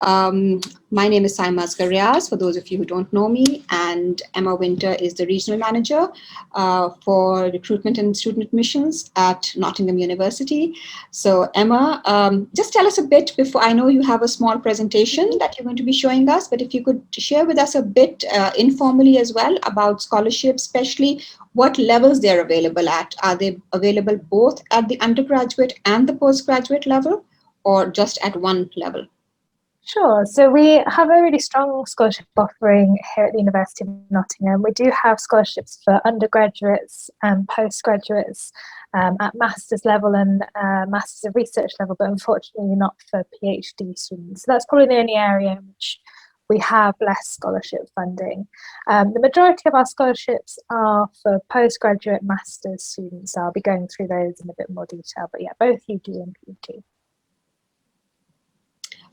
My name is Saima Asghar, for those of you who don't know me, and Emma Winter is the Regional Manager for Recruitment and Student Admissions at Nottingham University. So Emma, just tell us a bit before, I know you have a small presentation that you're going to be showing us, but if you could share with us a bit informally as well about scholarships, especially what levels they're available at. Are they available both at the undergraduate and the postgraduate level, or just at one level? Sure. So we have a really strong scholarship offering here at the University of Nottingham. We do have scholarships for undergraduates and postgraduates at master's level and Masters of Research level, but unfortunately not for PhD students. So that's probably the only area in which we have less scholarship funding. The majority of our scholarships are for postgraduate master's students. So I'll be going through those in a bit more detail, but yeah, both UD and PhD.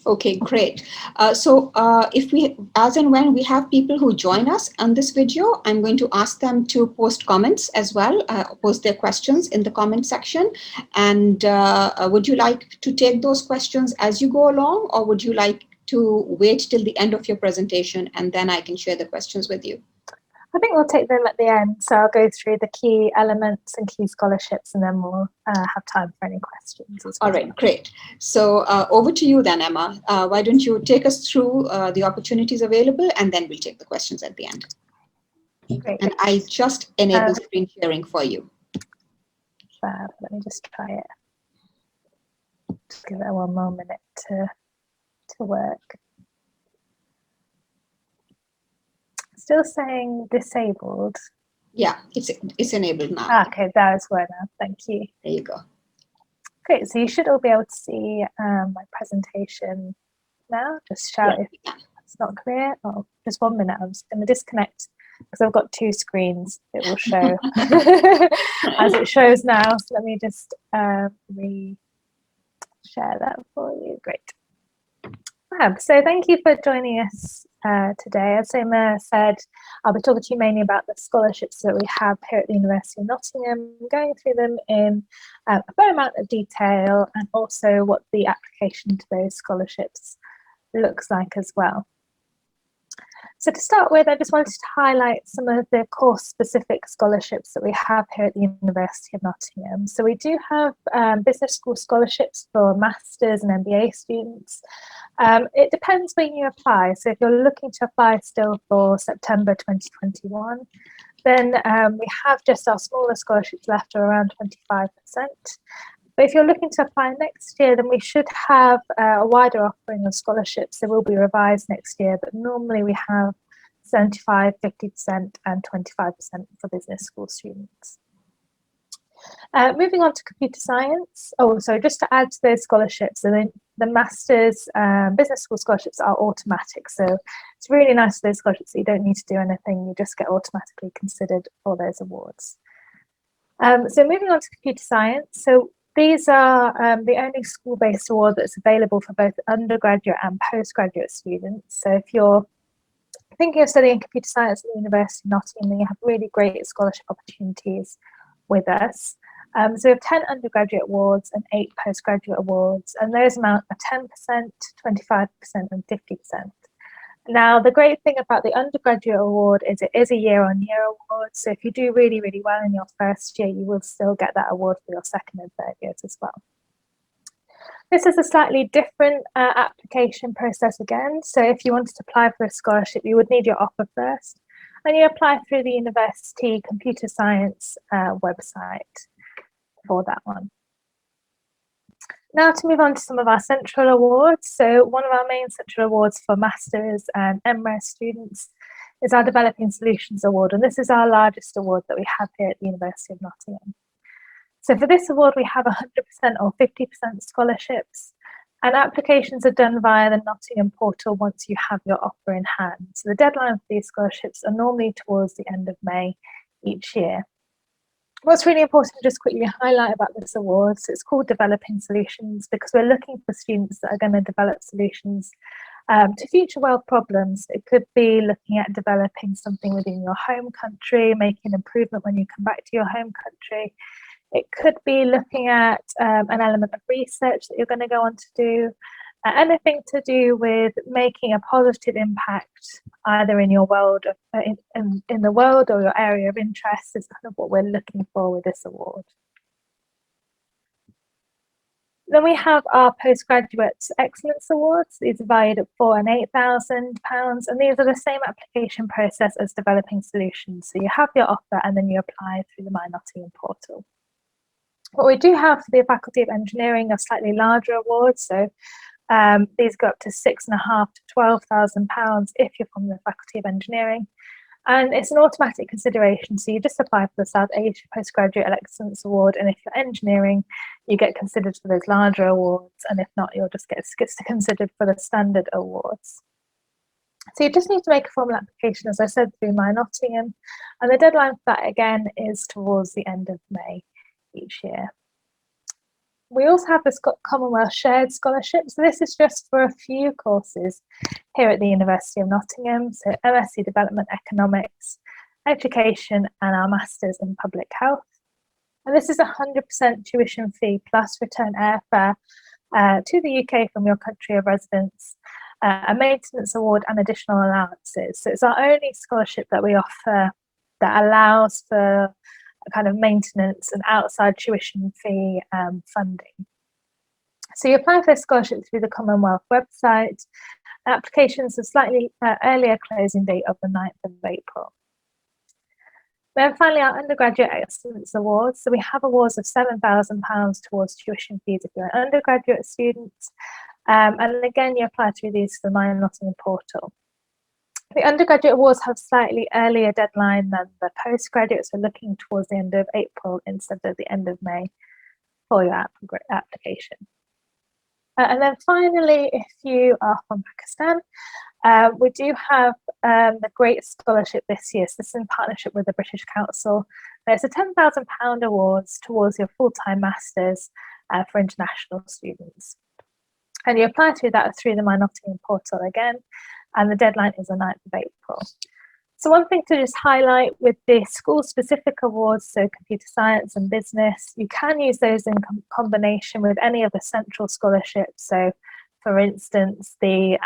Okay, great. If we, as and when we have people who join us on this video, I'm going to ask them to post comments as well, post their questions in the comment section. And would you like to take those questions as you go along, or would you like to wait till the end of your presentation and then I can share the questions with you? I think we'll take them at the end. So I'll go through the key elements and key scholarships, and then we'll have time for any questions as well. All right, great. So over to you then, Emma. Why don't you take us through the opportunities available, and then we'll take the questions at the end. Great. And I just enabled screen sharing for you. Fab. Let me just try it. Just give it one more minute to work. Still saying disabled. Yeah, it's enabled now. Okay, that is where now. Thank you. There you go. Great. So you should all be able to see my presentation now. Just shout if it's not clear. Oh, just 1 minute. I'm just going to disconnect because I've got two screens. It will show as it shows now. So let me just re-share that for you. Great. So thank you for joining us today. As Saima said, I'll be talking to you mainly about the scholarships that we have here at the University of Nottingham, going through them in a fair amount of detail, and also what the application to those scholarships looks like as well. So to start with, I just wanted to highlight some of the course-specific scholarships that we have here at the University of Nottingham. So we do have business school scholarships for masters and MBA students. It depends when you apply. So if you're looking to apply still for September 2021, then we have just our smaller scholarships left, are around 25%. But if you're looking to apply next year, then we should have a wider offering of scholarships. They will be revised next year, but normally we have 75%, 50% and 25% for business school students. Moving on to computer science. Oh, so just to add to those scholarships, so the Masters Business School scholarships are automatic. So it's really nice for those scholarships that you don't need to do anything, you just get automatically considered for those awards. So moving on to computer science. So these are the only school-based award that's available for both undergraduate and postgraduate students. So if you're thinking of studying computer science at the University of Nottingham, then you have really great scholarship opportunities with us. So we have 10 undergraduate awards and 8 postgraduate awards, and those amount are 10%, 25% and 50%. Now, the great thing about the undergraduate award is it is a year-on-year award. So if you do really, really well in your first year, you will still get that award for your second and third years as well. This is a slightly different application process again. So if you wanted to apply for a scholarship, you would need your offer first. And you apply through the university computer science website for that one. Now to move on to some of our central awards. So one of our main central awards for Masters and MRes students is our Developing Solutions Award. And this is our largest award that we have here at the University of Nottingham. So for this award, we have 100% or 50% scholarships, and applications are done via the Nottingham portal once you have your offer in hand. So the deadline for these scholarships are normally towards the end of May each year. What's really important to just quickly highlight about this award, so it's called Developing Solutions because we're looking for students that are going to develop solutions to future world problems. It could be looking at developing something within your home country, making improvement when you come back to your home country. It could be looking at an element of research that you're going to go on to do. Anything to do with making a positive impact either in your world, in the world, or your area of interest is kind of what we're looking for with this award. Then we have our Postgraduate Excellence Awards. These are valued at £4,000 and £8,000, and these are the same application process as developing solutions. So you have your offer and then you apply through the My Nottingham portal. What we do have for the Faculty of Engineering are slightly larger awards. So these go up to £6,500 to £12,000 if you're from the Faculty of Engineering. And it's an automatic consideration, so you just apply for the South Asia Postgraduate Excellence Award, and if you're engineering, you get considered for those larger awards, and if not, you'll just get considered for the standard awards. So you just need to make a formal application, as I said, through My Nottingham, and the deadline for that, again, is towards the end of May each year. We also have the Commonwealth Shared Scholarship. So this is just for a few courses here at the University of Nottingham. So MSc Development Economics, Education, and our Masters in Public Health. And this is 100% tuition fee plus return airfare to the UK from your country of residence, a maintenance award and additional allowances. So it's our only scholarship that we offer that allows for kind of maintenance and outside tuition fee funding. So you apply for a scholarship through the Commonwealth website. Applications have slightly earlier closing date of the 9th of April. Then finally, our Undergraduate Excellence Awards. So we have awards of £7,000 towards tuition fees if you're an undergraduate student. And again, you apply through these to the My Nottingham portal. The undergraduate awards have slightly earlier deadline than the postgraduate, so looking towards the end of April instead of the end of May for your application. And then finally, if you are from Pakistan, we do have the Great Scholarship this year. So this is in partnership with the British Council. There's a £10,000 awards towards your full-time masters for international students. And you apply through that through the My Nottingham portal again, and the deadline is the 9th of April. So one thing to just highlight with the school-specific awards, so computer science and business, you can use those in combination with any of the central scholarships. So for instance, the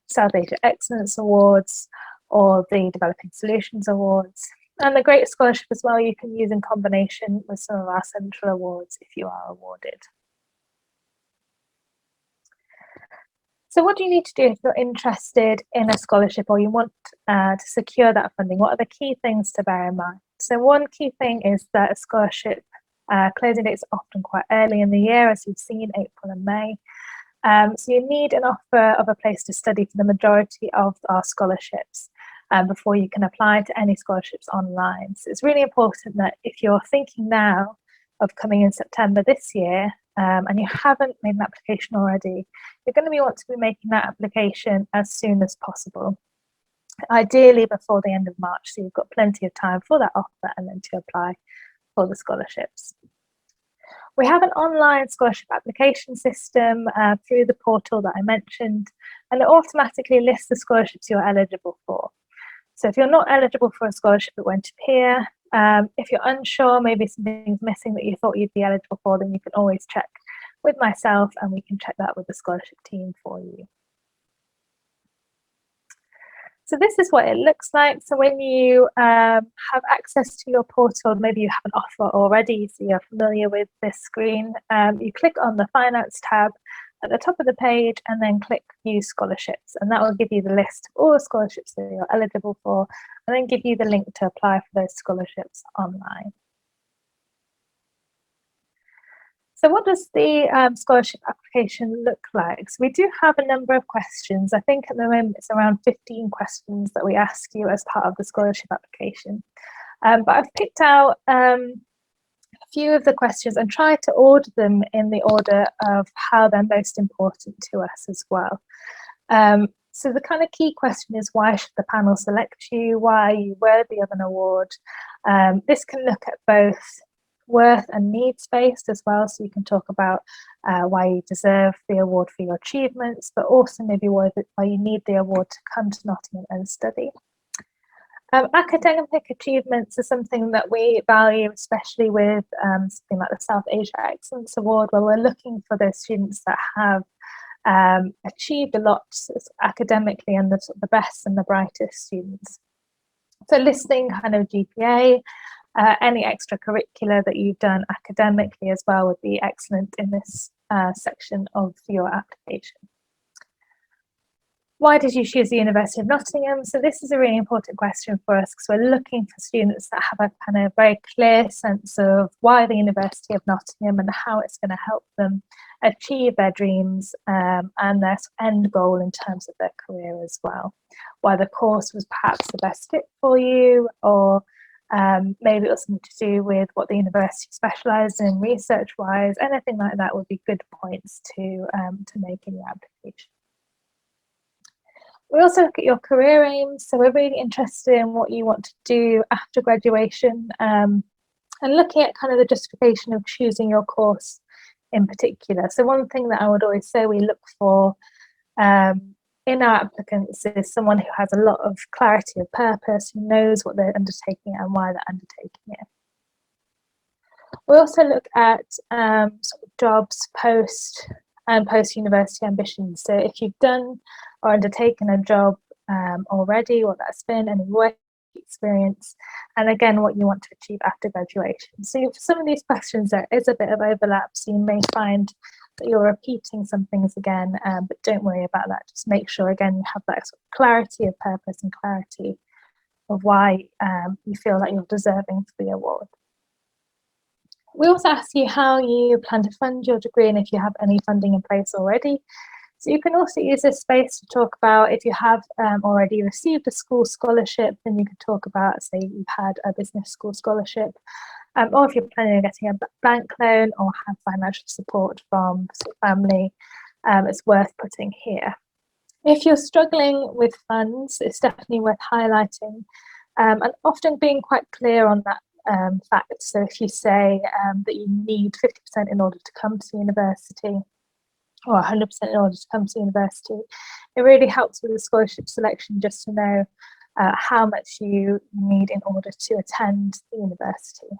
South Asia Excellence Awards or the Developing Solutions Awards. And the Great Scholarship as well, you can use in combination with some of our central awards if you are awarded. So what do you need to do if you're interested in a scholarship or you want to secure that funding? What are the key things to bear in mind? So one key thing is that a scholarship closing dates are often quite early in the year, as you've seen, April and May. So you need an offer of a place to study for the majority of our scholarships before you can apply to any scholarships online. So it's really important that if you're thinking now of coming in September this year, and you haven't made an application already, you're going to want to be making that application as soon as possible, ideally before the end of March, so you've got plenty of time for that offer and then to apply for the scholarships. We have an online scholarship application system through the portal that I mentioned, and it automatically lists the scholarships you're eligible for. So if you're not eligible for a scholarship, it won't appear. If you're unsure, maybe something's missing that you thought you'd be eligible for, then you can always check with myself and we can check that with the scholarship team for you. So this is what it looks like. So when you have access to your portal, maybe you have an offer already, so you're familiar with this screen, you click on the Finance tab at the top of the page and then click View Scholarships, and that will give you the list of all the scholarships that you're eligible for and then give you the link to apply for those scholarships online. So what does the scholarship application look like? So we do have a number of questions. I think at the moment it's around 15 questions that we ask you as part of the scholarship application. But I've picked out a few of the questions and tried to order them in the order of how they're most important to us as well. So the kind of key question is, why should the panel select you? Why are you worthy of an award? This can look at both worth and needs-based as well, so you can talk about why you deserve the award for your achievements, but also maybe why you need the award to come to Nottingham and study. Academic achievements are something that we value, especially with something like the South Asia Excellence Award, where we're looking for those students that have achieved a lot academically, and the best and the brightest students. So listing kind of GPA, any extracurricular that you've done academically as well would be excellent in this section of your application. Why did you choose the University of Nottingham? So this is a really important question for us, because we're looking for students that have a kind of very clear sense of why the University of Nottingham and how it's going to help them achieve their dreams and their end goal in terms of their career as well. Why the course was perhaps the best fit for you, or maybe it was something to do with what the university specialised in research-wise. Anything like that would be good points to make in your application. We also look at your career aims, so we're really interested in what you want to do after graduation, and looking at kind of the justification of choosing your course in particular. So one thing that I would always say we look for in our applicants is someone who has a lot of clarity of purpose, who knows what they're undertaking and why they're undertaking it. We also look at sort of jobs post-university ambitions. So if you've done or undertaken a job already, what that's been, any work experience, and again, what you want to achieve after graduation. So for some of these questions, there is a bit of overlap, so you may find that you're repeating some things again, but don't worry about that. Just make sure, again, you have that sort of clarity of purpose and clarity of why you feel that you're deserving for the award. We also ask you how you plan to fund your degree and if you have any funding in place already. So you can also use this space to talk about if you have already received a school scholarship, then you could talk about, say, you've had a business school scholarship, or if you're planning on getting a bank loan or have financial support from family, it's worth putting here. If you're struggling with funds, it's definitely worth highlighting and often being quite clear on that fact. So if you say that you need 50% in order to come to university, or 100% in order to come to university, it really helps with the scholarship selection just to know how much you need in order to attend the university.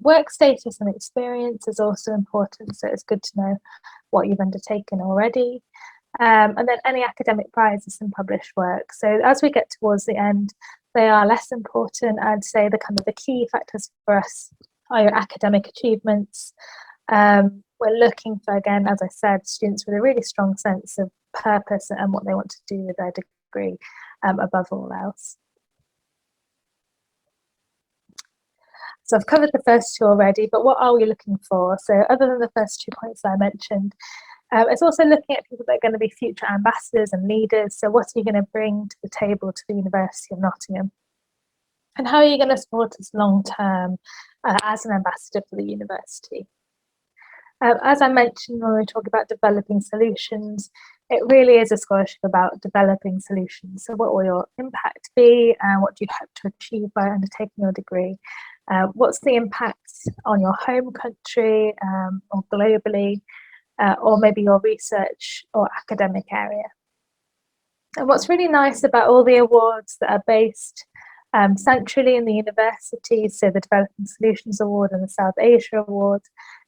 Work status and experience is also important, so it's good to know what you've undertaken already. And then any academic prizes and published work. So as we get towards the end, they are less important. I'd say the kind of the key factors for us are your academic achievements. We're looking for, again, as I said, students with a really strong sense of purpose and what they want to do with their degree above all else. So I've covered the first two already, but what are we looking for? So other than the first 2 points that I mentioned, it's also looking at people that are going to be future ambassadors and leaders. So what are you going to bring to the table to the University of Nottingham? And how are you going to support us long term as an ambassador for the university? As I mentioned when we talk about developing solutions, it really is a scholarship about developing solutions. So what will your impact be, and what do you hope to achieve by undertaking your degree? What's the impact on your home country or globally, or maybe your research or academic area? And what's really nice about all the awards that are based centrally in the university, so the Developing Solutions Award and the South Asia Award,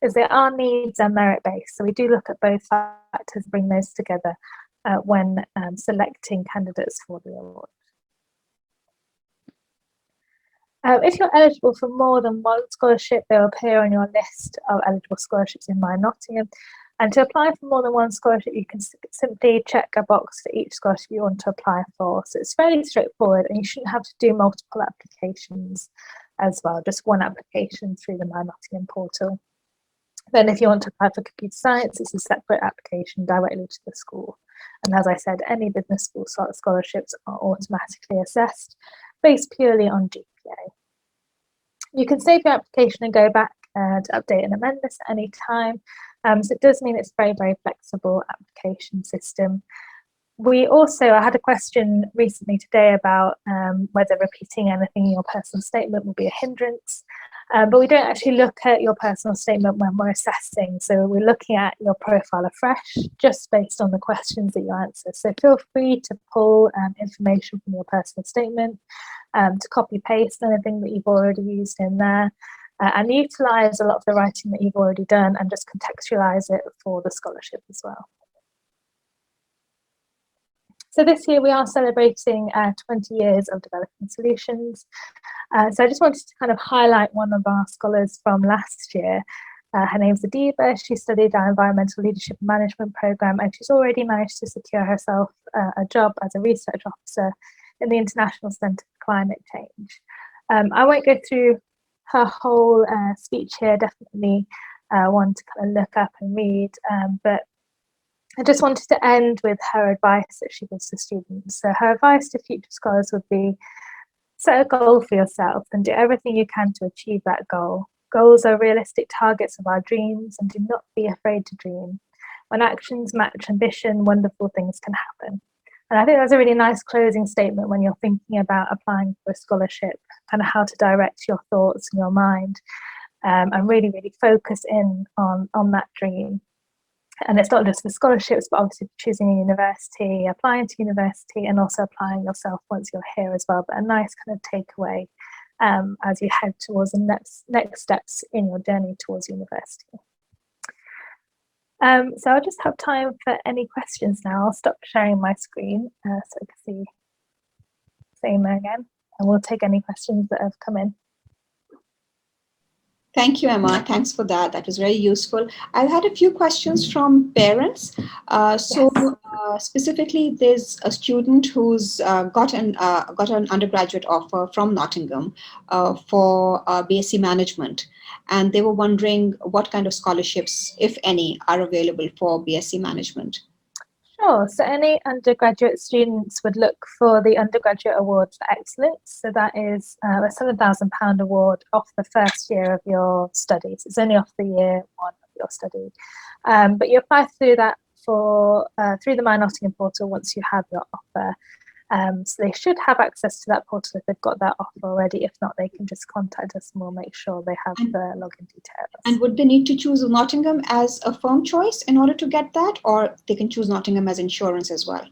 is they are needs and merit based. So we do look at both factors, bring those together when selecting candidates for the award. If you're eligible for more than one scholarship, they'll appear on your list of eligible scholarships in My Nottingham. And to apply for more than one scholarship, you can simply check a box for each scholarship you want to apply for. So it's fairly straightforward, and you shouldn't have to do multiple applications as well, just one application through the My Nottingham portal. Then if you want to apply for computer science, it's a separate application directly to the school. And as I said, any business school scholarships are automatically assessed based purely on GPA. You can save your application and go back to update and amend this at any time. So it does mean it's a very, very flexible application system. I had a question recently today about whether repeating anything in your personal statement will be a hindrance. But we don't actually look at your personal statement when we're assessing. So we're looking at your profile afresh, just based on the questions that you answer. So feel free to pull information from your personal statement, to copy paste anything that you've already used in there. and utilise a lot of the writing that you've already done and just contextualise it for the scholarship as well. So this year we are celebrating 20 years of developing solutions. So I just wanted to kind of highlight one of our scholars from last year. Her name's Adiba. She studied our environmental leadership and management programme, and she's already managed to secure herself a job as a research officer in the International Centre for Climate Change. I won't go through her whole speech here, definitely one to kind of look up and read, but I just wanted to end with her advice that she gives to students. So her advice to future scholars would be, set a goal for yourself and do everything you can to achieve that goal. Goals are realistic targets of our dreams, and do not be afraid to dream. When actions match ambition, wonderful things can happen. And I think that's a really nice closing statement when you're thinking about applying for a scholarship, kind of how to direct your thoughts and your mind, and really, really focus in on that dream. And it's not just for scholarships, but obviously choosing a university, applying to university, and also applying yourself once you're here as well. But a nice kind of takeaway as you head towards the next steps in your journey towards university. So I'll just have time for any questions now. I'll stop sharing my screen so I can see Saima again, and we'll take any questions that have come in. Thank you, Emma. Thanks for that. That was very useful. I've had a few questions from parents. Specifically, there's a student who's got an undergraduate offer from Nottingham for BSc Management, and they were wondering what kind of scholarships, if any, are available for BSc Management. Sure. So any undergraduate students would look for the Undergraduate Awards for Excellence. So that is a £7,000 award off the first year of your studies. It's only off the year one of your study. But you apply through that through the My Nottingham portal once you have your offer. So they should have access to that portal if they've got that offer already. If not, they can just contact us and we'll make sure they have the login details. And would they need to choose Nottingham as a firm choice in order to get that, or they can choose Nottingham as insurance as well?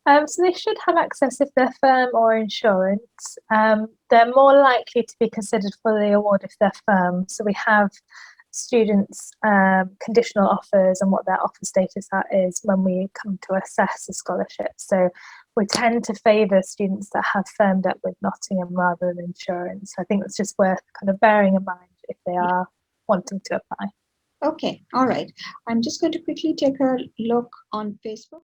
So they should have access if they're firm or insurance. They're more likely to be considered for the award if they're firm. So we have students conditional offers and what their offer status is when we come to assess the scholarship. So we tend to favour students that have firmed up with Nottingham rather than insurance. So I think it's just worth kind of bearing in mind if they are wanting to apply. Okay, all right. I'm just going to quickly take a look on Facebook.